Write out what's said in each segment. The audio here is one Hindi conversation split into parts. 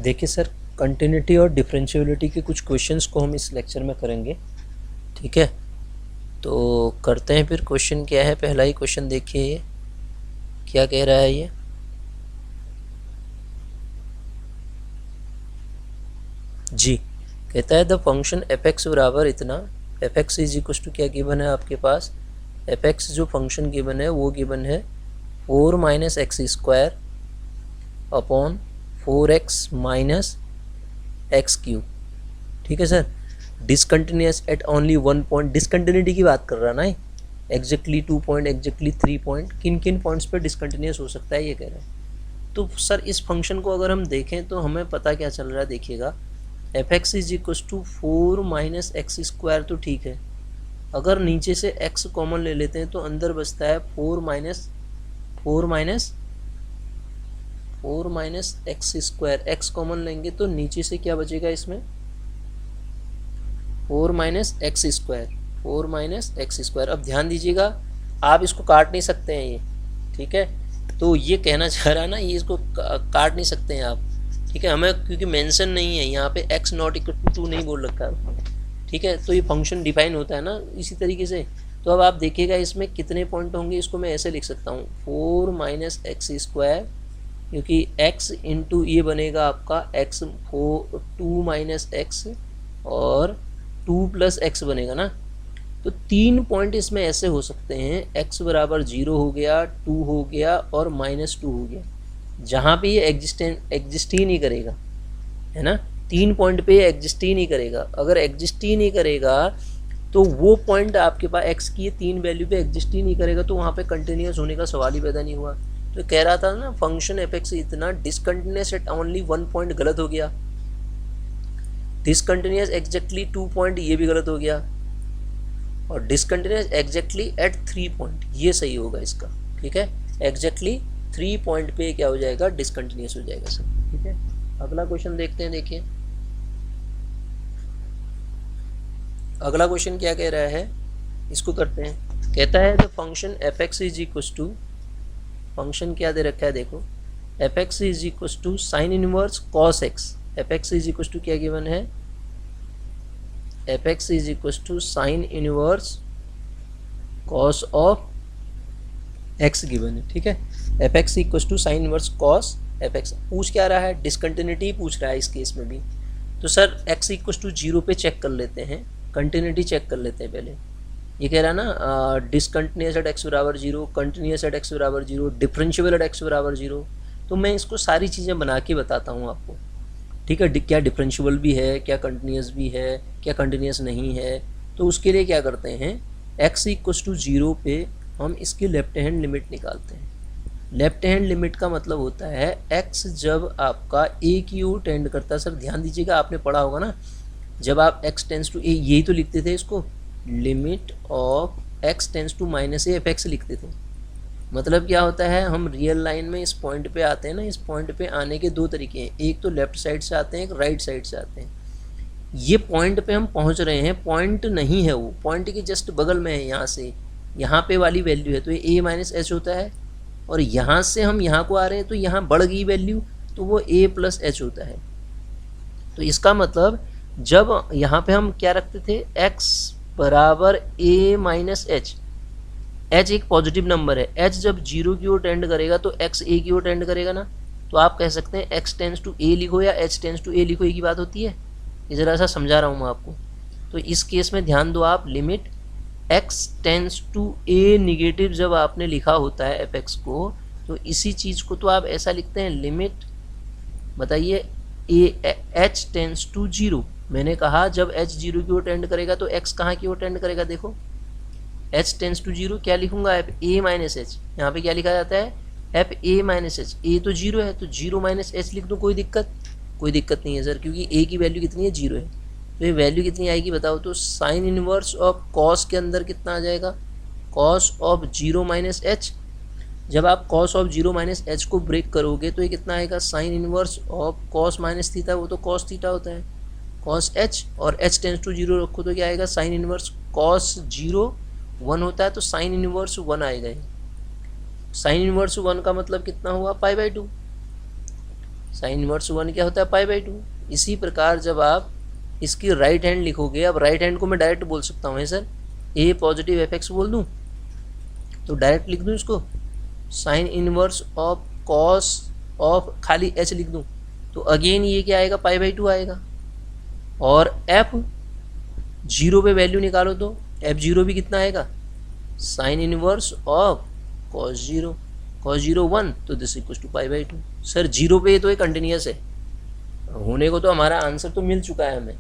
देखिए सर, कंटिन्यूटी और डिफरेंशियबिलिटी के कुछ क्वेश्चंस को हम इस लेक्चर में करेंगे। ठीक है, तो करते हैं फिर। क्वेश्चन क्या है, पहला ही क्वेश्चन देखिए, ये क्या कह रहा है। ये जी कहता है द फंक्शन एफ एक्स बराबर इतना, f x is equal to क्या गिवन है आपके पास, एफ एक्स जो फंक्शन गिवन है वो गिवन है 4 minus x square upon 4x minus x cube. ठीक है sir, discontinuous at only 1 point, discontinuity की बात कर रहा ना, एग्जैक्टली 2 पॉइंट, एग्जैक्टली 3 पॉइंट, किन किन पॉइंट्स पे डिसकंटिन्यूस हो सकता है ये कह रहे हैं। तो सर इस फंक्शन को अगर हम देखें तो हमें पता क्या चल रहा है, देखिएगा f x is equal to 4 minus x square, तो ठीक है। अगर नीचे से x कॉमन ले लेते हैं तो अंदर बचता है 4 minus x square. x common लेंगे तो नीचे से क्या बचेगा इसमें, 4 माइनस एक्स स्क्वायर। अब ध्यान दीजिएगा, आप इसको काट नहीं सकते हैं ये, ठीक है। तो ये कहना चाह रहा है ना, ये इसको काट नहीं सकते हैं आप, ठीक है। हमें क्योंकि मेंशन नहीं है यहाँ पे x नॉट इक्वल टू 2 नहीं बोल रखा है, ठीक है। तो ये फंक्शन डिफाइन होता है ना इसी तरीके से। तो अब आप देखिएगा इसमें कितने पॉइंट होंगे, इसको मैं ऐसे लिख सकता हूँ 4 माइनस एक्स स्क्वायर, क्योंकि x इंटू ये बनेगा आपका x 2 माइनस एक्स और 2 प्लस एक्स बनेगा ना। तो 3 पॉइंट इसमें ऐसे हो सकते हैं, x बराबर 0 हो गया, 2 हो गया और -2 हो गया, जहाँ पे ये एग्जिस्ट ही नहीं करेगा, है ना। 3 पॉइंट पे एग्जिस्ट ही नहीं करेगा। अगर एग्जिस्ट ही नहीं करेगा तो वो पॉइंट आपके पास x की 3 वैल्यू पे एग्जिस्ट ही नहीं करेगा, तो वहाँ पे कंटिन्यूस होने का सवाल ही पैदा नहीं हुआ। तो कह रहा था ना फंक्शन एफ एक्स इतना डिसकंटिन्यूस एट ओनली 1 पॉइंट, गलत हो गया। डिसकंटिन्यूस एग्जैक्टली 2 पॉइंट, ये भी गलत हो गया। और डिसकंटिन्यूस एग्जैक्टली एट 3 पॉइंट, ये सही होगा इसका, ठीक है। एग्जैक्टली 3 पॉइंट पे क्या हो जाएगा, डिसकंटिन्यूस हो जाएगा सर, ठीक है। अगला क्वेश्चन देखते हैं। देखिए अगला क्वेश्चन क्या कह रहा है, इसको करते हैं। कहता है the function f x is equal to, function क्या दे रखा है देखो, f x is equal to sine inverse cos x. F x is equal to क्या गिवन है, f x is equal to sine inverse cos of x given है, ठीक है। F x equal to sine inverse cos f x. पूछ क्या रहा है, डिसकंटिन्यूटी पूछ रहा है इस केस में भी। तो सर एक्स इक्व टू 0 पे चेक कर लेते हैं, कंटिन्यूटी चेक कर लेते हैं पहले। ये कह रहा है ना डिसकंटिन्यूस एट एक्स बराबर 0, कंटिन्यूस एट एक्स बराबर 0, डिफरेंशिएबल एट एक्स बराबर 0। तो मैं इसको सारी चीज़ें बना के बताता हूँ आपको, ठीक है। क्या डिफरेंशिएबल भी है, क्या कंटिन्यूस भी है, क्या कंटिन्यूस नहीं है। तो उसके लिए क्या करते हैं, एक्स इक्व टू 0 पे हम इसकी लेफ्ट हैंड लिमिट निकालते हैं। लेफ्ट हैंड लिमिट का मतलब होता है x जब आपका a की ओर टेंड करता है। सब ध्यान दीजिएगा, आपने पढ़ा होगा ना, जब आप x टेंस टू a, यही तो लिखते थे इसको, limit of x tends to minus a f x लिखते थे। मतलब क्या होता है, हम रियल लाइन में इस पॉइंट पे आते हैं ना, इस पॉइंट पे आने के 2 तरीके हैं, एक तो लेफ्ट साइड से आते हैं, एक राइट साइड से आते हैं। ये पॉइंट पे हम पहुंच रहे हैं, पॉइंट नहीं है वो, पॉइंट के जस्ट बगल में है, यहाँ से यहाँ पे वाली वैल्यू है, तो ये a माइनस एच होता है। और यहाँ से हम यहाँ को आ रहे हैं तो यहाँ बढ़ गई वैल्यू, तो वो a प्लस एच होता है। तो इसका मतलब जब यहाँ पे हम क्या रखते थे, x बराबर a माइनस एच, h एक पॉजिटिव नंबर है, h जब 0 की ओर टेंड करेगा तो x a की ओर टेंड करेगा ना। तो आप कह सकते हैं x टेंस टू a लिखो या h टेंस टू a लिखो, एक ही बात होती है। ये ज़रा सा समझा रहा हूँ मैं आपको। तो इस केस में ध्यान दो आप, limit x tends to a negative जब आपने लिखा होता है एफ एक्स को, तो इसी चीज़ को तो आप ऐसा लिखते हैं, लिमिट बताइए h टेंस टू 0। मैंने कहा जब h 0 की ओर टेंड करेगा तो x कहाँ की ओर टेंड करेगा, देखो h टेंस टू 0 क्या लिखूंगा, एफ a माइनस एच। यहाँ पे क्या लिखा जाता है, F a minus H. a तो 0 है तो 0 माइनस एच लिख दूँ, कोई दिक्कत नहीं है सर, क्योंकि a की वैल्यू कितनी है, 0 है। तो ये वैल्यू कितनी आएगी बताओ, तो साइन इनवर्स ऑफ कॉस के अंदर कितना आ जाएगा, कॉस ऑफ 0 माइनस एच। जब आप कॉस ऑफ 0 माइनस एच को ब्रेक करोगे तो ये कितना आएगा, sine inverse of cos minus theta, वो तो कॉस थीटा होता है, कॉस एच। और एच टेंस टू 0 रखो तो क्या आएगा, साइन इनवर्स कॉस 0 1 होता है, तो साइन इनवर्स 1 आएगा। साइन इनवर्स 1 का मतलब कितना हुआ, पाई बाई 2। साइन इनवर्स 1 क्या होता है पाई बाई 2। इसी प्रकार जब आप इसकी राइट हैंड लिखोगे, अब राइट हैंड को मैं डायरेक्ट बोल सकता हूँ सर ए पॉजिटिव एफ एक्स बोल दूँ तो डायरेक्ट लिख दूँ इसको sign inverse of cos of खाली एच लिख दूँ तो अगेन ये क्या आएगा पाई बाई 2 आएगा। और एफ जीरो पे वैल्यू निकालो तो एफ जीरो भी कितना आएगा sine inverse of cos zero 1 तो this equal to pi by 2। Sir zero पे तो ये कंटिन्यूस है होने को तो हमारा आंसर तो मिल चुका है, हमें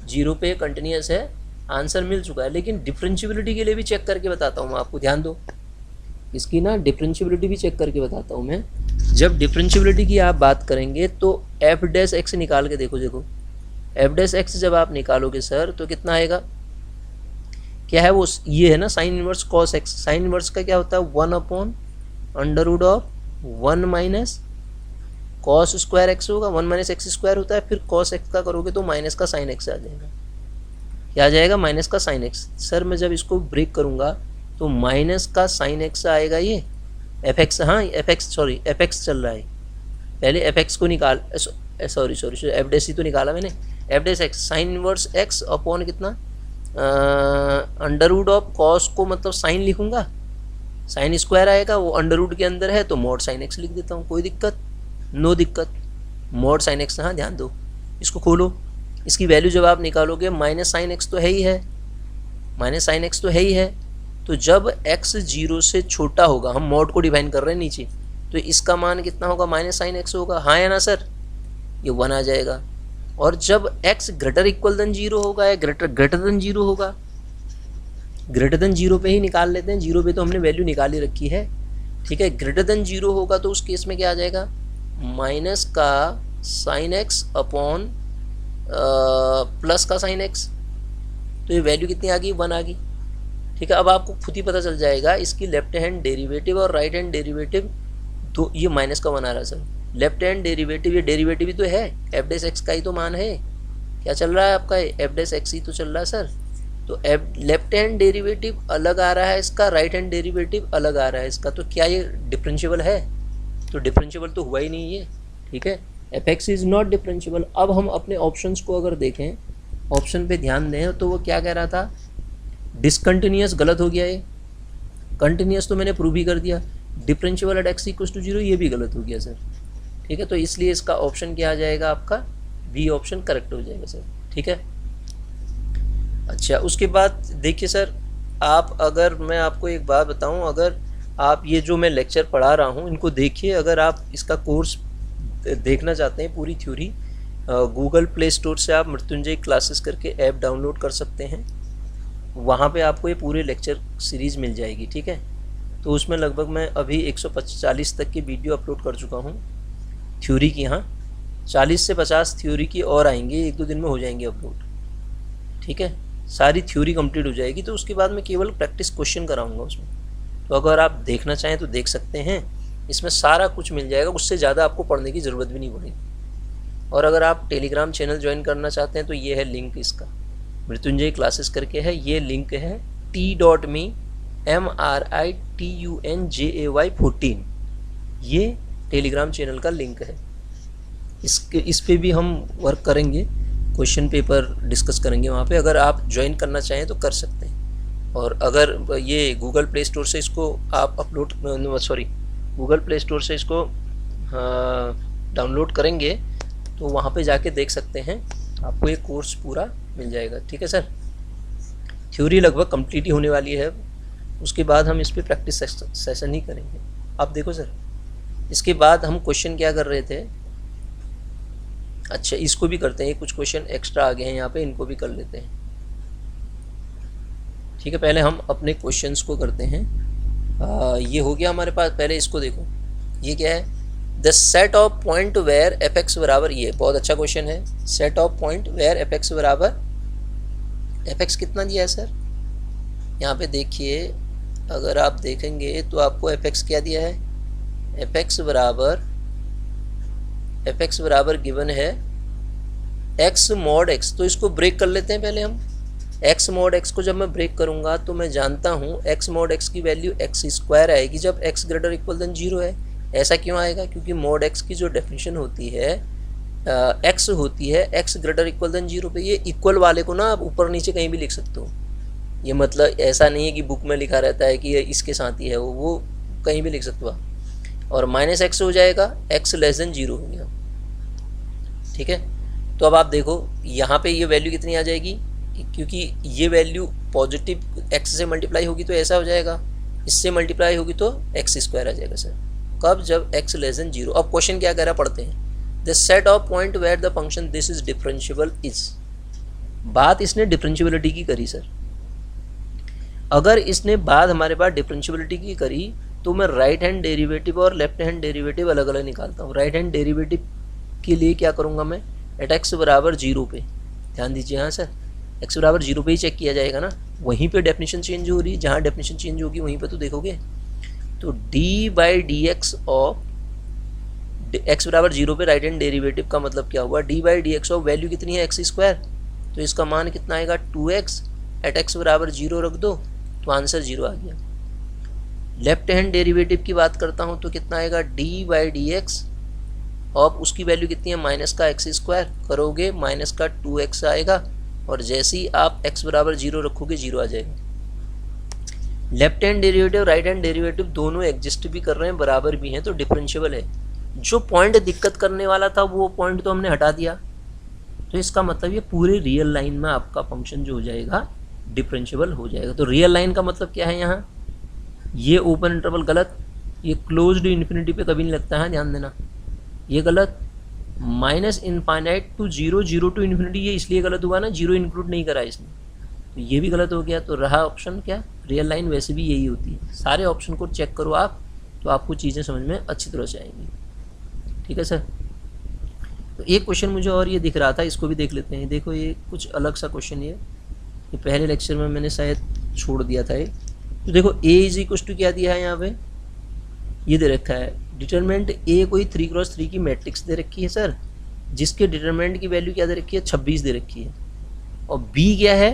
जीरो पे कंटिन्यूस है आंसर मिल चुका है, लेकिन डिफरेंशियबिलिटी के लिए भी चेक करके बताता हूँ मैं आपको, ध्यान दो इसकी ना डिफरेंशियबिलिटी भी चेक करके बताता हूँ मैं। जब डिफरेंशियबिलिटी की आप बात करेंगे तो एफ डैश एक्स निकाल के देखो एफ डैश एक्स जब आप निकालोगे सर तो कितना आएगा, क्या है वो, ये है ना sign inverse cos x. Sine inverse का क्या होता है 1/√1 माइनस कॉस स्क्वायर एक्स होगा, 1 माइनस एक्स स्क्वायर होता है, फिर कॉस एक्स का करोगे तो माइनस का साइन एक्स आ जाएगा। क्या आ जाएगा माइनस का साइन एक्स। सर मैं जब इसको ब्रेक करूँगा तो माइनस का साइन एक्स आएगा, ये एफ एक्स, हाँ F x sorry F x चल रहा है, पहले एफ एक्स को निकाल सॉरी एफ डैश ही तो निकाला मैंने, F dash x sine inverse x upon कितना अंडर रूट ऑफ कॉस को मतलब साइन लिखूंगा, साइन स्क्वायर आएगा वो अंडर रूट के अंदर है तो मॉड साइन एक्स लिख देता हूँ, कोई दिक्कत नो दिक्कत, मॉड साइन एक्स। हाँ ध्यान दो इसको खोलो, इसकी वैल्यू जब आप निकालोगे माइनस साइन एक्स तो है ही है, माइनस साइन एक्स तो है ही है, तो जब x 0 से छोटा होगा, हम मॉड को डिफाइन कर रहे हैं नीचे, तो इसका मान कितना होगा माइनस साइन एक्स होगा, हाँ या ना सर, ये 1 आ जाएगा। और जब x ग्रेटर इक्वल देन 0 होगा या ग्रेटर देन 0 होगा, ग्रेटर देन 0 पे ही निकाल लेते हैं, 0 पे तो हमने वैल्यू निकाल ही रखी है, ठीक है। ग्रेटर देन 0 होगा तो उस केस में क्या आ जाएगा माइनस का साइन एक्स अपॉन प्लस का साइन एक्स, तो ये वैल्यू कितनी आ गई 1 आ गई, ठीक है। अब आपको खुद ही पता चल जाएगा इसकी लेफ्ट हैंड डेरिवेटिव और राइट हैंड डेरिवेटिव, तो ये माइनस का 1 आ रहा है सर, लेफ्ट हैंड डेरिवेटिव, ये डेरिवेटिव ही तो है, एफ डैश एक्स का ही तो मान है, क्या चल रहा है आपका एफ डैश एक्स ही तो चल रहा है सर, तो एफ लेफ्ट हैंड डेरिवेटिव अलग आ रहा है इसका, राइट हैंड डेरिवेटिव अलग आ रहा है इसका, तो क्या ये डिफरेंशिएबल है, तो डिफरेंशिएबल तो हुआ ही नहीं ये, ठीक है, f x is not differentiable. अब हम अपने ऑप्शंस को अगर देखें, ऑप्शन पे ध्यान दें तो वो क्या कह रहा था, डिसकंटिन्यूस गलत हो गया, ये कंटिन्यूस तो मैंने प्रूव ही कर दिया, differentiable at x equal to 0 ये भी गलत हो गया सर, ठीक है, तो इसलिए इसका ऑप्शन क्या आ जाएगा आपका बी ऑप्शन करेक्ट हो जाएगा सर, ठीक है। अच्छा उसके बाद देखिए सर, आप अगर मैं आपको एक बात बताऊं, अगर आप ये जो मैं लेक्चर पढ़ा रहा हूं इनको देखिए, अगर आप इसका कोर्स देखना चाहते हैं पूरी थ्योरी, गूगल प्ले स्टोर से आप मृत्युंजय क्लासेस करके ऐप डाउनलोड कर सकते हैं, वहाँ पे आपको ये पूरे लेक्चर सीरीज़ मिल जाएगी, ठीक है। तो उसमें लगभग मैं अभी 140 तक की वीडियो अपलोड कर चुका हूँ थ्योरी की, हाँ 40 से 50 थ्योरी की और आएंगे, 1-2 दिन में हो जाएंगे अपलोड, ठीक है, सारी थ्योरी कंप्लीट हो जाएगी, तो उसके बाद मैं केवल प्रैक्टिस क्वेश्चन कराऊंगा उसमें, तो अगर आप देखना चाहें तो देख सकते हैं, इसमें सारा कुछ मिल जाएगा, उससे ज़्यादा आपको पढ़ने की ज़रूरत भी नहीं पड़ेगी। और अगर आप टेलीग्राम चैनल ज्वाइन करना चाहते हैं तो ये है लिंक इसका, मृत्युंजय क्लासेस करके है, ये लिंक है t.me MRITUNJAY14, ये टेलीग्राम चैनल का लिंक है, इस पे भी हम वर्क करेंगे, क्वेश्चन पेपर डिस्कस करेंगे वहाँ पे, अगर आप ज्वाइन करना चाहें तो कर सकते हैं। और अगर ये गूगल प्ले स्टोर से इसको आप गूगल प्ले स्टोर से इसको डाउनलोड करेंगे तो वहाँ पे जाके देख सकते हैं, आपको ये कोर्स पूरा मिल जाएगा, ठीक है सर। थ्योरी लगभग कंप्लीट ही होने वाली है, उसके बाद हम इस पर प्रैक्टिस सेशन ही करेंगे। आप देखो सर, इसके बाद हम क्वेश्चन क्या कर रहे थे, अच्छा इसको भी करते हैं, कुछ क्वेश्चन एक्स्ट्रा आ गए हैं यहाँ पे, इनको भी कर लेते हैं, ठीक है। पहले हम अपने क्वेश्चंस को करते हैं, ये हो गया हमारे पास, पहले इसको देखो, ये क्या है, the set of point where f x बराबर, ये बहुत अच्छा क्वेश्चन है, set of point where f x बराबर, एफ एक्स कितना दिया है सर, यहाँ पे देखिए, अगर आप देखेंगे तो आपको एफ एक्स क्या दिया है, एफ एक्स बराबर गिवन है एक्स मॉड एक्स, तो इसको ब्रेक कर लेते हैं पहले हम, एक्स मॉड एक्स को जब मैं ब्रेक करूँगा तो मैं जानता हूँ एक्स मॉड एक्स की वैल्यू एक्स स्क्वायर आएगी जब एक्स ग्रेटर इक्वल देन 0 है, ऐसा क्यों आएगा? क्योंकि मोड एक्स की जो डेफिनेशन होती है एक्स होती है एक्स ग्रेटर इक्वल देन 0 पे। ये इक्वल वाले को ना आप ऊपर नीचे कहीं भी लिख सकते हो। ये मतलब ऐसा नहीं है कि बुक में लिखा रहता है कि ये इसके साथ ही है, वो कहीं भी लिख सकते हो आप। और माइनस एक्स हो जाएगा, एक्स लेस देन 0 हो गया। ठीक है, तो अब आप देखो यहाँ पे ये वैल्यू कितनी आ जाएगी, क्योंकि ये वैल्यू पॉजिटिव एक्स से मल्टीप्लाई होगी तो ऐसा हो जाएगा, इससे मल्टीप्लाई होगी तो एक्स स्क्वायर आ जाएगा सर। कब? जब एक्स लेस देन 0। अब क्वेश्चन क्या कह रहा पढ़ते हैं, the set of point where the function this is differentiable is. बात इसने डिफरेंशिएबिलिटी की करी सर। अगर इसने बात हमारे पास डिफरेंशिएबिलिटी की करी तो मैं राइट हैंड डेरिवेटिव और लेफ्ट हैंड डेरिवेटिव अलग अलग निकालता हूँ। राइट हैंड डेरिवेटिव के लिए क्या करूँगा मैं, एट एक्स बराबर 0 पे, ध्यान दीजिए हाँ सर, एक्स बराबर 0 पे ही चेक किया जाएगा ना, वहीं पे डेफिनेशन चेंज हो रही है, जहाँ डेफिनेशन चेंज होगी वहीं पे तो देखोगे। तो D by D x of x बराबर 0 पे राइट हैंड डेरिवेटिव का मतलब क्या हुआ, D by D x of value कितनी है एक्स स्क्वायर, तो इसका मान कितना आएगा 2x, एट एक्स बराबर 0 रख दो तो आंसर 0 आ गया। लेफ्ट हैंड डेरिवेटिव की बात करता हूँ तो कितना आएगा, D by D x of उसकी वैल्यू कितनी है माइनस का एक्स स्क्वायर, करोगे माइनस का 2x आएगा, और जैसे ही आप x बराबर 0 रखोगे 0 आ जाएगा। Left hand derivative right hand derivative दोनों एग्जिस्ट भी कर रहे हैं, बराबर भी हैं, तो डिफरेंशिएबल है। जो पॉइंट दिक्कत करने वाला था वो पॉइंट तो हमने हटा दिया, तो इसका मतलब ये पूरे रियल लाइन में आपका फंक्शन जो हो जाएगा डिफरेंशिएबल हो जाएगा। तो रियल लाइन का मतलब क्या है, यहाँ ये ओपन इंटरवल गलत, ये क्लोज्ड इन्फिनिटी पे कभी नहीं लगता है, ध्यान देना, ये गलत, minus infinite to 0, 0 to infinity, ये इसलिए गलत हुआ ना, 0 इंक्लूड नहीं करा इसने, तो ये भी गलत हो गया। तो रहा ऑप्शन क्या, रियल लाइन वैसे भी यही होती है। सारे ऑप्शन को चेक करो आप, तो आपको चीज़ें समझ में अच्छी तरह से आएंगी। ठीक है सर। तो एक क्वेश्चन मुझे और ये दिख रहा था, इसको भी देख लेते हैं। देखो ये कुछ अलग सा क्वेश्चन, ये पहले लेक्चर में मैंने शायद छोड़ दिया था ये। तो देखो ए इज इक्वल टू क्या दिया है यहाँ पे, ये दे रखा है डिटरमिनेंट ए कोई 3x3 की मैट्रिक्स दे रखी है सर, जिसके डिटरमिनेंट की वैल्यू क्या दे रखी है 26 दे रखी है। और बी क्या है,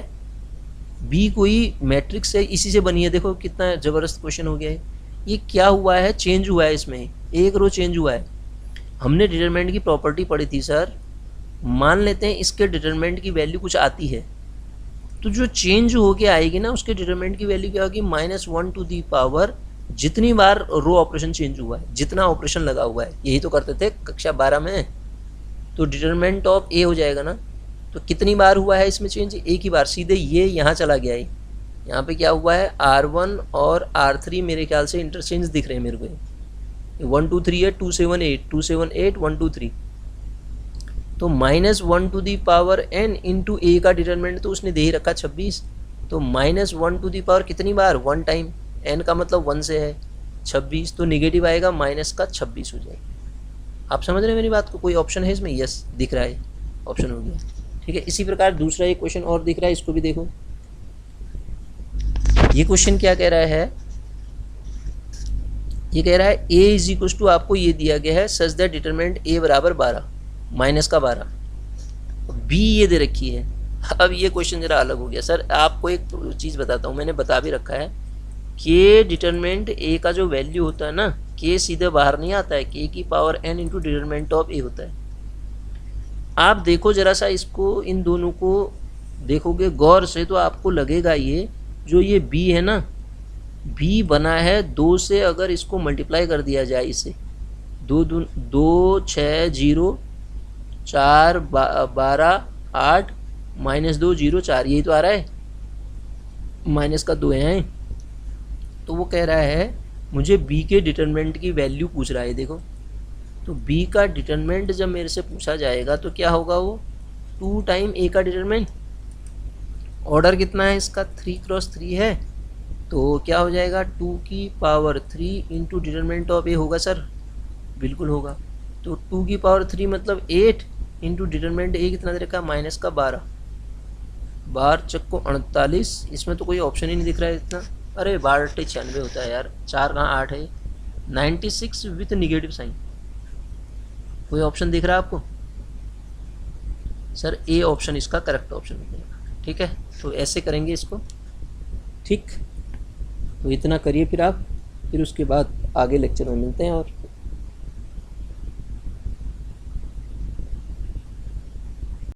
बी कोई मैट्रिक्स है, इसी से बनी है। देखो कितना ज़बरदस्त क्वेश्चन हो गया है। ये क्या हुआ है, चेंज हुआ है, इसमें एक रो चेंज हुआ है। हमने डिटरमिनेंट की प्रॉपर्टी पढ़ी थी सर, मान लेते हैं इसके डिटरमिनेंट की वैल्यू कुछ आती है, तो जो चेंज होके आएगी ना उसके डिटरमिनेंट की वैल्यू क्या होगी, -1 टू दी पावर जितनी बार रो ऑपरेशन चेंज हुआ है, जितना ऑपरेशन लगा हुआ है, यही तो करते थे कक्षा 12 में। तो डिटरमिनेंट ऑफ ए हो जाएगा ना, तो कितनी बार हुआ है इसमें चेंज, एक ही बार, सीधे ये यहाँ चला गया है। यहाँ पे क्या हुआ है, R1 और R3 मेरे ख्याल से इंटरचेंज दिख रहे हैं मेरे को, 1 2 3 है, 2 7 8 2 7 8 1 2 3, तो -1 to the power n into A का डिटरमिनेंट तो उसने दे ही रखा 26, तो -1 टू दी पावर कितनी बार, 1 टाइम, n का मतलब 1 से है 26, तो निगेटिव आएगा माइनस का 26 हो जाएगा। आप समझ रहे हैं मेरी बात को, कोई ऑप्शन है इसमें, यस दिख रहा है, ऑप्शन हो गया। ठीक है, इसी प्रकार दूसरा एक क्वेश्चन और दिख रहा है, इसको भी देखो। ये क्वेश्चन क्या कह रहा है, ये कह रहा है a इज इक्वल टू, आपको ये दिया गया है सच दैट डिटरमिनेंट a बराबर 12, माइनस का 12, b ये दे रखी है। अब ये क्वेश्चन जरा अलग हो गया सर। आपको एक चीज़ बताता हूँ, मैंने बता भी रखा है कि डिटरमिनेंट a का जो वैल्यू होता है ना, k सीधे बाहर नहीं आता है, k की power n into determinant of a होता है। आप देखो जरा सा इसको, इन दोनों को देखोगे गौर से तो आपको लगेगा ये जो ये b है ना, b बना है 2 से, अगर इसको मल्टीप्लाई कर दिया जाए इसे, 2 6 0 4 12 8 -2 0 4, यही तो आ रहा है, माइनस का 2 है। तो वो कह रहा है मुझे b के डिटरमिनेंट की वैल्यू पूछ रहा है। देखो तो b का डिटरमिनेंट जब मेरे से पूछा जाएगा तो क्या होगा, वो 2 टाइम a का डिटरमिनेंट, ऑर्डर कितना है इसका 3x3 है, तो क्या हो जाएगा 2 की power 3 into determinant of a होगा सर, बिल्कुल होगा। तो 2 की पावर 3 मतलब 8 इंटू डिटरमिनेंट a कितना दे रखा, माइनस का 12, 12 चक्को 48, इसमें तो कोई ऑप्शन ही नहीं दिख रहा है इतना, अरे 12 96 होता है यार, 4 कहाँ 8 है, 96 विथ निगेटिव साइन। कोई ऑप्शन दिख रहा है आपको सर, ए ऑप्शन इसका करेक्ट ऑप्शन मिलेगा। ठीक है, तो ऐसे करेंगे इसको। ठीक, तो इतना करिए फिर आप, फिर उसके बाद आगे लेक्चर में मिलते हैं और